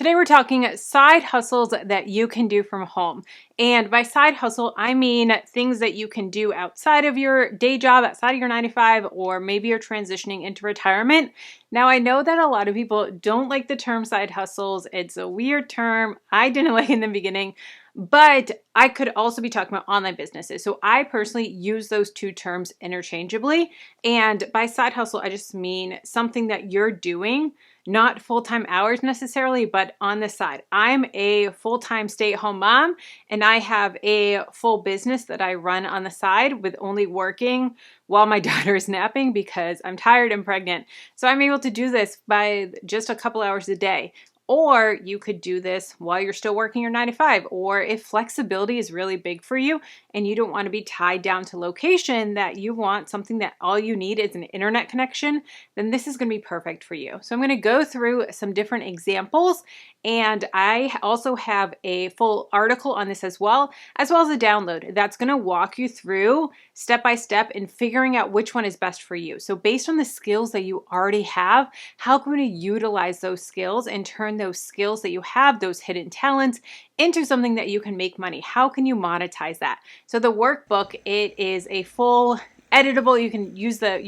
Today we're talking side hustles that you can do from home. And by side hustle, I mean things that you can do outside of your day job, outside of your 9 to 5, or maybe you're transitioning into retirement. Now, I know that a lot of people don't like the term side hustles. It's a weird term. I didn't like it in the beginning, but I could also be talking about online businesses. So I personally use those two terms interchangeably. And by side hustle, I just mean something that you're doing, not full-time hours necessarily, but on the side. I'm a full-time stay-at-home mom, and I have a full business that I run on the side with only working while my daughter is napping because I'm tired and pregnant. So I'm able to do this by just a couple hours a day. Or you could do this while you're still working your 9 to 5. Or if flexibility is really big for you and you don't want to be tied down to location, that you want something that all you need is an internet connection, then this is going to be perfect for you. So I'm going to go through some different examples, and I also have a full article on this as well as a download that's going to walk you through step by step in figuring out which one is best for you. So based on the skills that you already have, how can we utilize those skills and turn those skills that you have, those hidden talents, into something that you can make money? How can you monetize that? So the workbook, it is a full editable. You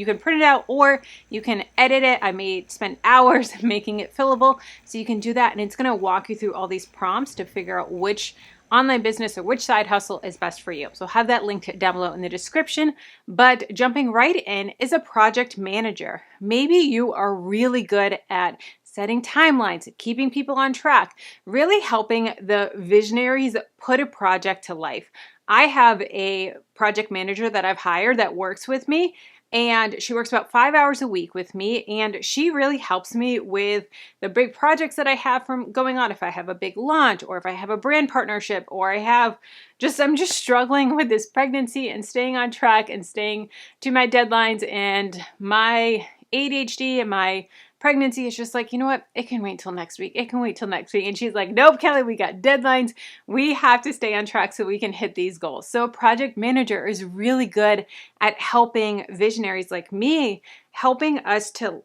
can print it out or you can edit it. I may spend hours making it fillable. So you can do that, and it's going to walk you through all these prompts to figure out which online business or which side hustle is best for you. So I'll have that linked down below in the description. But jumping right in is a project manager. Maybe you are really good at setting timelines, keeping people on track, really helping the visionaries put a project to life. I have a project manager that I've hired that works with me, and she works about 5 hours a week with me, and she really helps me with the big projects that I have from going on. If I have a big launch, or if I have a brand partnership, or I'm just struggling with this pregnancy and staying on track and staying to my deadlines, and my ADHD and my pregnancy is just like, you know what? It can wait till next week. It can wait till next week. And she's like, nope, Kelly, we got deadlines. We have to stay on track so we can hit these goals. So a project manager is really good at helping visionaries like me, helping us to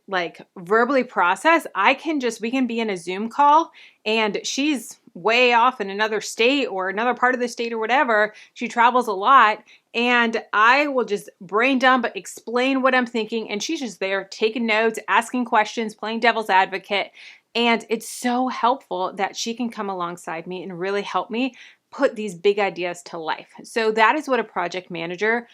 verbally process. We can be in a Zoom call and she's way off in another state or another part of the state or whatever. She travels a lot, and I will just brain dump, explain what I'm thinking, and she's just there taking notes, asking questions, playing devil's advocate. And it's so helpful that she can come alongside me and really help me put these big ideas to life. So that is what a project manager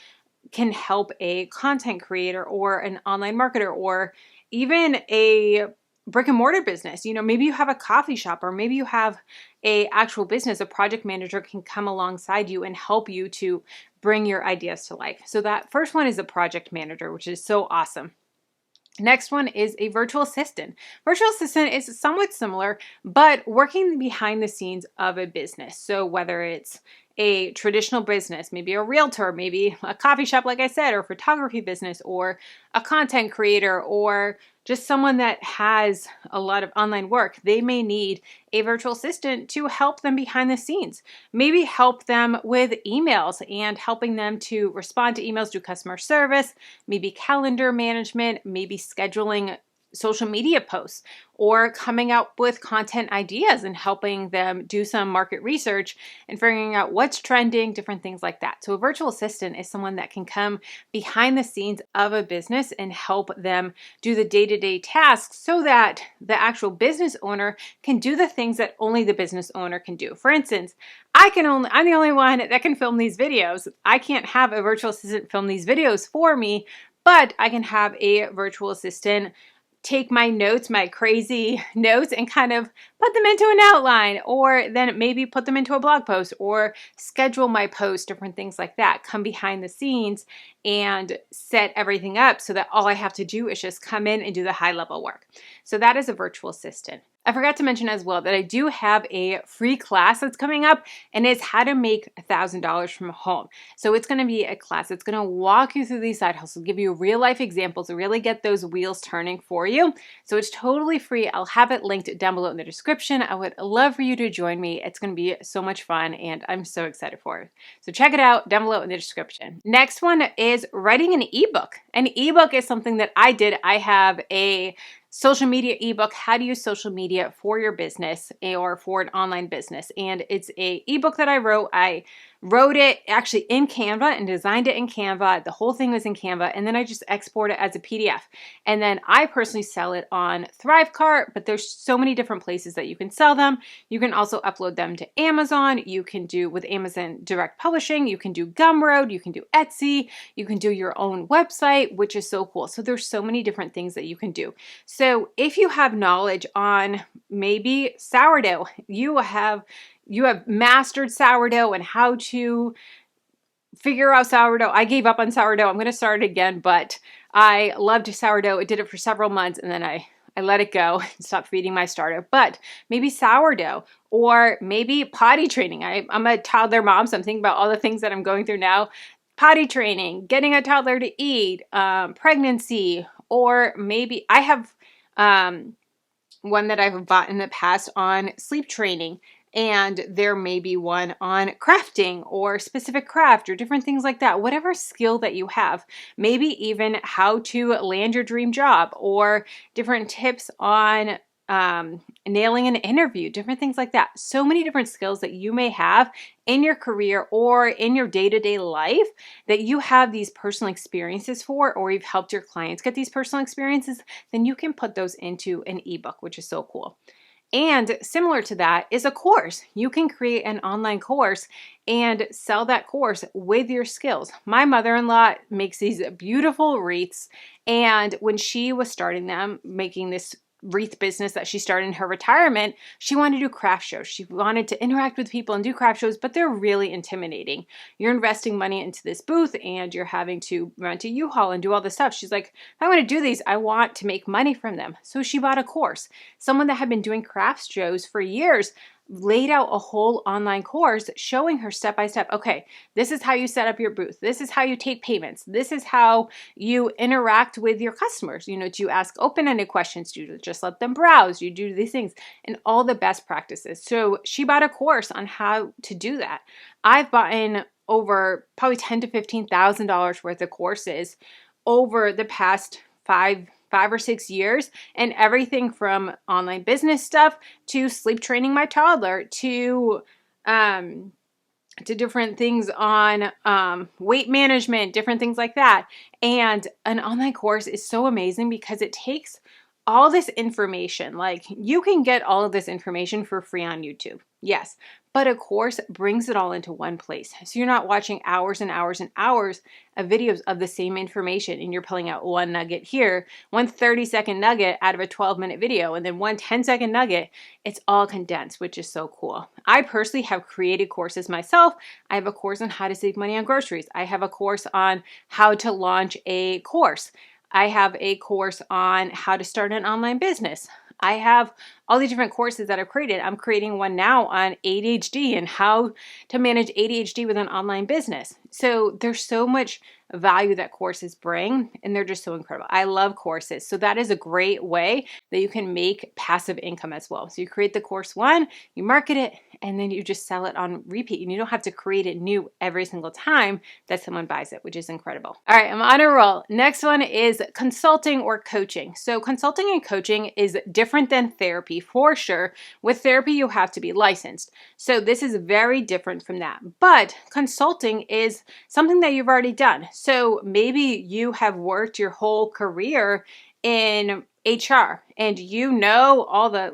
can help a content creator or an online marketer or even a brick and mortar business. Maybe you have a coffee shop or maybe you have a actual business. A project manager can come alongside you and help you to bring your ideas to life. So that first one is a project manager, which is so awesome. Next one is a virtual assistant. Virtual assistant is somewhat similar, but working behind the scenes of a business. So whether it's a traditional business, maybe a realtor, maybe a coffee shop, like I said, or a photography business, or a content creator, or just someone that has a lot of online work, they may need a virtual assistant to help them behind the scenes. Maybe help them with emails and helping them to respond to emails, do customer service, maybe calendar management, maybe scheduling social media posts, or coming up with content ideas and helping them do some market research and figuring out what's trending, different things like that. So a virtual assistant is someone that can come behind the scenes of a business and help them do the day-to-day tasks so that the actual business owner can do the things that only the business owner can do. For instance, I'm the only one that can film these videos. I can't have a virtual assistant film these videos for me, but I can have a virtual assistant take my notes, my crazy notes, and kind of put them into an outline, or then maybe put them into a blog post or schedule my post, different things like that. Come behind the scenes and set everything up so that all I have to do is just come in and do the high level work. So that is a virtual assistant. I forgot to mention as well that I do have a free class that's coming up, and it's how to make $1,000 from home. So it's going to be a class that's going to walk you through these side hustles, give you real life examples to really get those wheels turning for you. So it's totally free. I'll have it linked down below in the description. I would love for you to join me. It's going to be so much fun, and I'm so excited for it. So check it out down below in the description. Next one is writing an ebook. An ebook is something that I did. I have a social media ebook, how to use social media for your business or for an online business. And it's a ebook that I wrote. I wrote it actually in Canva and designed it in Canva. The whole thing was in Canva. And then I just export it as a PDF. And then I personally sell it on Thrivecart, but there's so many different places that you can sell them. You can also upload them to Amazon. You can do with Amazon direct publishing. You can do Gumroad. You can do Etsy. You can do your own website, which is so cool. So there's so many different things that you can do. So if you have knowledge on maybe sourdough, you have mastered sourdough and how to figure out sourdough. I gave up on sourdough. I'm going to start it again, but I loved sourdough. I did it for several months and then I let it go and stopped feeding my starter. But maybe sourdough or maybe potty training. I'm a toddler mom, so I'm thinking about all the things that I'm going through now. Potty training, getting a toddler to eat, pregnancy, or maybe I have one that I've bought in the past on sleep training, and there may be one on crafting or specific craft or different things like that. Whatever skill that you have, maybe even how to land your dream job or different tips on nailing an interview, different things like that. So many different skills that you may have in your career or in your day-to-day life that you have these personal experiences for, or you've helped your clients get these personal experiences, then you can put those into an ebook, which is so cool. And similar to that is a course. You can create an online course and sell that course with your skills. My mother-in-law makes these beautiful wreaths, and when she was starting them, making this wreath business that she started in her retirement, she wanted to do craft shows. She wanted to interact with people and do craft shows, but they're really intimidating. You're investing money into this booth and you're having to rent a U-Haul and do all this stuff. She's like, if I want to do these, I want to make money from them. So she bought a course. Someone that had been doing craft shows for years laid out a whole online course showing her step by step. Okay, this is how you set up your booth. This is how you take payments. This is how you interact with your customers. Do you ask open-ended questions? Do you just let them browse? You do these things and all the best practices. So she bought a course on how to do that. I've bought in over probably $10,000 to $15,000 worth of courses over the past five or 6 years, and everything from online business stuff to sleep training my toddler to different things on weight management, different things like that. And an online course is so amazing because it takes all this information. Like, you can get all of this information for free on YouTube. Yes, but a course brings it all into one place. So you're not watching hours and hours and hours of videos of the same information and you're pulling out one nugget here, one 30-second nugget out of a 12-minute video, and then one 10-second nugget. It's all condensed, which is so cool. I personally have created courses myself. I have a course on how to save money on groceries. I have a course on how to launch a course. I have a course on how to start an online business. I have all these different courses that I've created. I'm creating one now on ADHD and how to manage ADHD with an online business. So there's so much value that courses bring, and they're just so incredible. I love courses. So that is a great way that you can make passive income as well. So you create the course one, you market it, and then you just sell it on repeat. And you don't have to create it new every single time that someone buys it, which is incredible. All right, I'm on a roll. Next one is consulting or coaching. So consulting and coaching is different than therapy for sure. With therapy, you have to be licensed. So this is very different from that. But consulting is something that you've already done. So maybe you have worked your whole career in HR and you know all the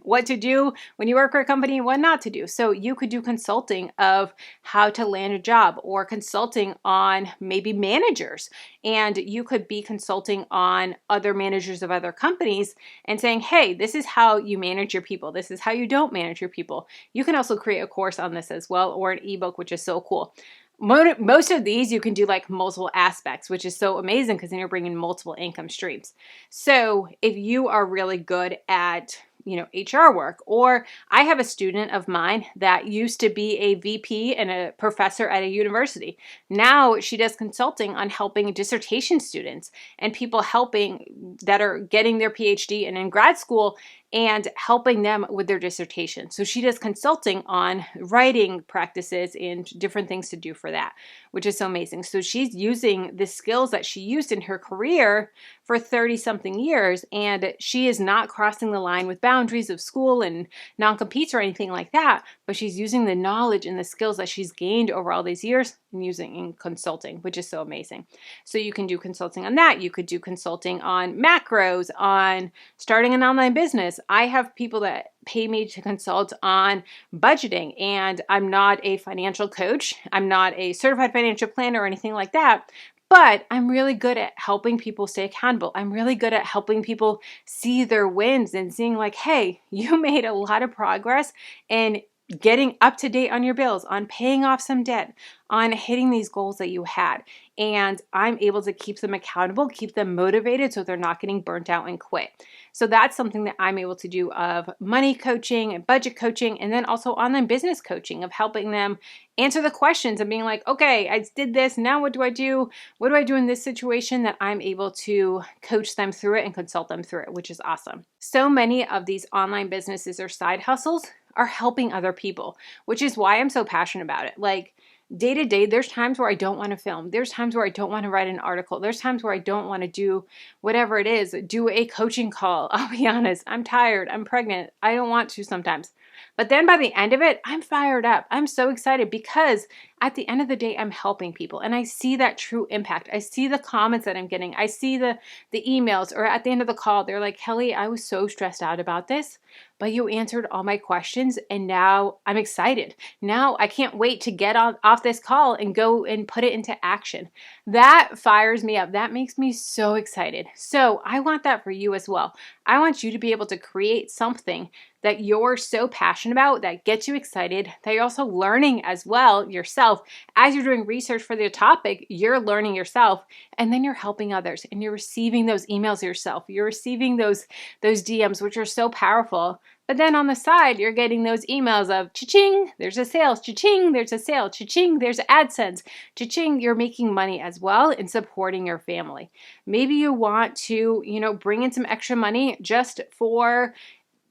what to do when you work for a company and what not to do. So you could do consulting of how to land a job, or consulting on maybe managers, and you could be consulting on other managers of other companies and saying, hey, this is how you manage your people. This is how you don't manage your people. You can also create a course on this as well, or an ebook, which is so cool. Most of these you can do multiple aspects, which is so amazing because then you're bringing multiple income streams. So if you are really good at HR work, or I have a student of mine that used to be a VP and a professor at a university. Now she does consulting on helping dissertation students and people that are getting their PhD and in grad school, and helping them with their dissertation. So she does consulting on writing practices and different things to do for that, which is so amazing. So she's using the skills that she used in her career for 30 something years, and she is not crossing the line with boundaries of school and non-competes or anything like that, but she's using the knowledge and the skills that she's gained over all these years and using in consulting, which is so amazing. So you can do consulting on that. You could do consulting on macros, on starting an online business. I have people that pay me to consult on budgeting, and I'm not a financial coach. I'm not a certified financial planner or anything like that. But I'm really good at helping people stay accountable. I'm really good at helping people see their wins and seeing like, hey, you made a lot of progress and getting up to date on your bills, on paying off some debt, on hitting these goals that you had. And I'm able to keep them accountable, keep them motivated so they're not getting burnt out and quit. So that's something that I'm able to do of money coaching and budget coaching, and then also online business coaching of helping them answer the questions and being like, okay, I did this. Now what do I do? What do I do in this situation? That I'm able to coach them through it and consult them through it, which is awesome. So many of these online businesses or side hustles are helping other people, which is why I'm so passionate about it. Like day to day, there's times where I don't want to film. There's times where I don't want to write an article. There's times where I don't want to do whatever it is, do a coaching call. I'll be honest, I'm tired. I'm pregnant. I don't want to sometimes. But then by the end of it, I'm fired up. I'm so excited because at the end of the day, I'm helping people and I see that true impact. I see the comments that I'm getting. I see the emails, or at the end of the call, they're like, Kelly, I was so stressed out about this, but you answered all my questions and now I'm excited. Now I can't wait to get off this call and go and put it into action. That fires me up. That makes me so excited. So I want that for you as well. I want you to be able to create something that you're so passionate about, that gets you excited, that you're also learning as well yourself. As you're doing research for the topic, you're learning yourself, and then you're helping others, and you're receiving those emails yourself. You're receiving those DMs, which are so powerful. But then on the side, you're getting those emails of cha-ching, there's a sale, cha-ching, there's a sale, cha-ching, there's AdSense, cha-ching, you're making money as well and supporting your family. Maybe you want to, bring in some extra money just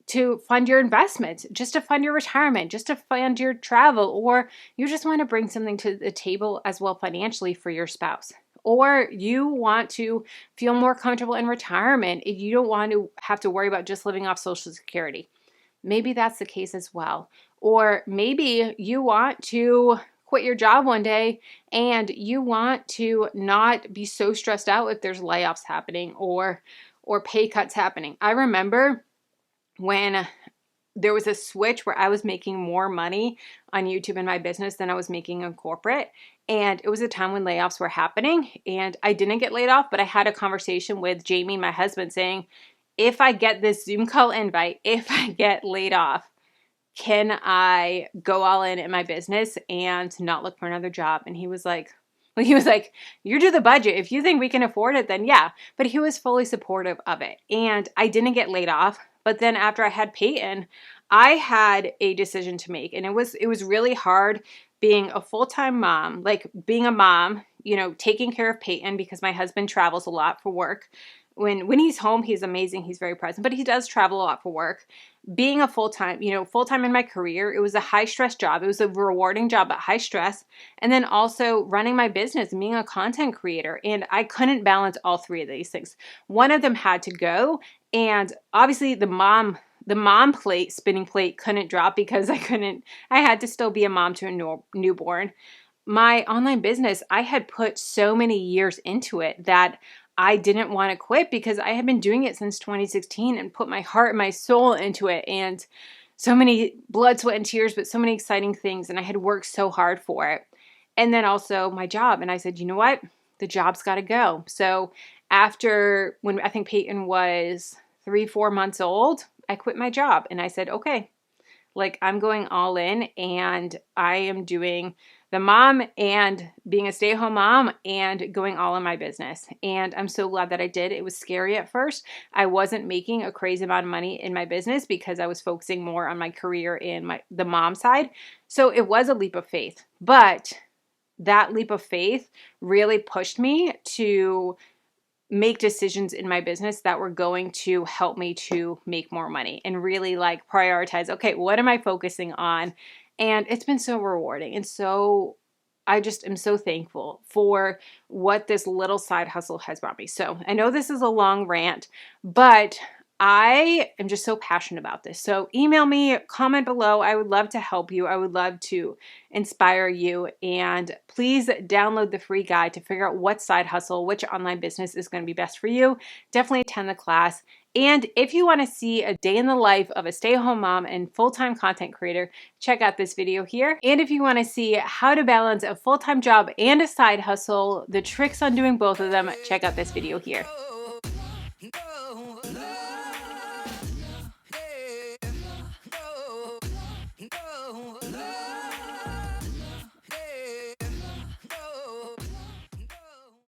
to fund your investments, just to fund your retirement, just to fund your travel, or you just want to bring something to the table as well financially for your spouse. Or you want to feel more comfortable in retirement. You don't want to have to worry about just living off Social Security. Maybe that's the case as well. Or maybe you want to quit your job one day and you want to not be so stressed out if there's layoffs happening or pay cuts happening. I remember when there was a switch where I was making more money on YouTube in my business than I was making in corporate. And it was a time when layoffs were happening and I didn't get laid off, but I had a conversation with Jamie, my husband, saying, if I get this Zoom call invite, if I get laid off, can I go all in my business and not look for another job? And he was like, you do the budget. If you think we can afford it, then yeah. But he was fully supportive of it. And I didn't get laid off. But then after I had Peyton, I had a decision to make. And it was really hard being a full-time mom, like being a mom, taking care of Peyton because my husband travels a lot for work. When he's home, he's amazing. He's very present, but he does travel a lot for work. Being a full-time in my career, it was a high-stress job. It was a rewarding job, but high stress. And then also running my business and being a content creator. And I couldn't balance all three of these things. One of them had to go. And obviously the mom spinning plate couldn't drop because I had to still be a mom to a newborn. My online business, I had put so many years into it that I didn't want to quit because I had been doing it since 2016 and put my heart and my soul into it, and so many blood, sweat, and tears, but so many exciting things, and I had worked so hard for it. And then also my job, and I said, you know what? The job's got to go. So when I think Peyton was 3-4 months old, I quit my job and I said, okay, I'm going all in and I am doing the mom and being a stay-at-home mom and going all in my business. And I'm so glad that I did. It was scary at first. I wasn't making a crazy amount of money in my business because I was focusing more on my career and the mom side. So it was a leap of faith, but that leap of faith really pushed me to make decisions in my business that were going to help me to make more money and really like prioritize, okay, what am I focusing on? And it's been so rewarding. And so I just am so thankful for what this little side hustle has brought me. So I know this is a long rant, but I am just so passionate about this. So email me, comment below. I would love to help you. I would love to inspire you. And please download the free guide to figure out what side hustle, which online business is going to be best for you. Definitely attend the class. And if you want to see a day in the life of a stay-at-home mom and full-time content creator, check out this video here. And if you want to see how to balance a full-time job and a side hustle, the tricks on doing both of them, check out this video here.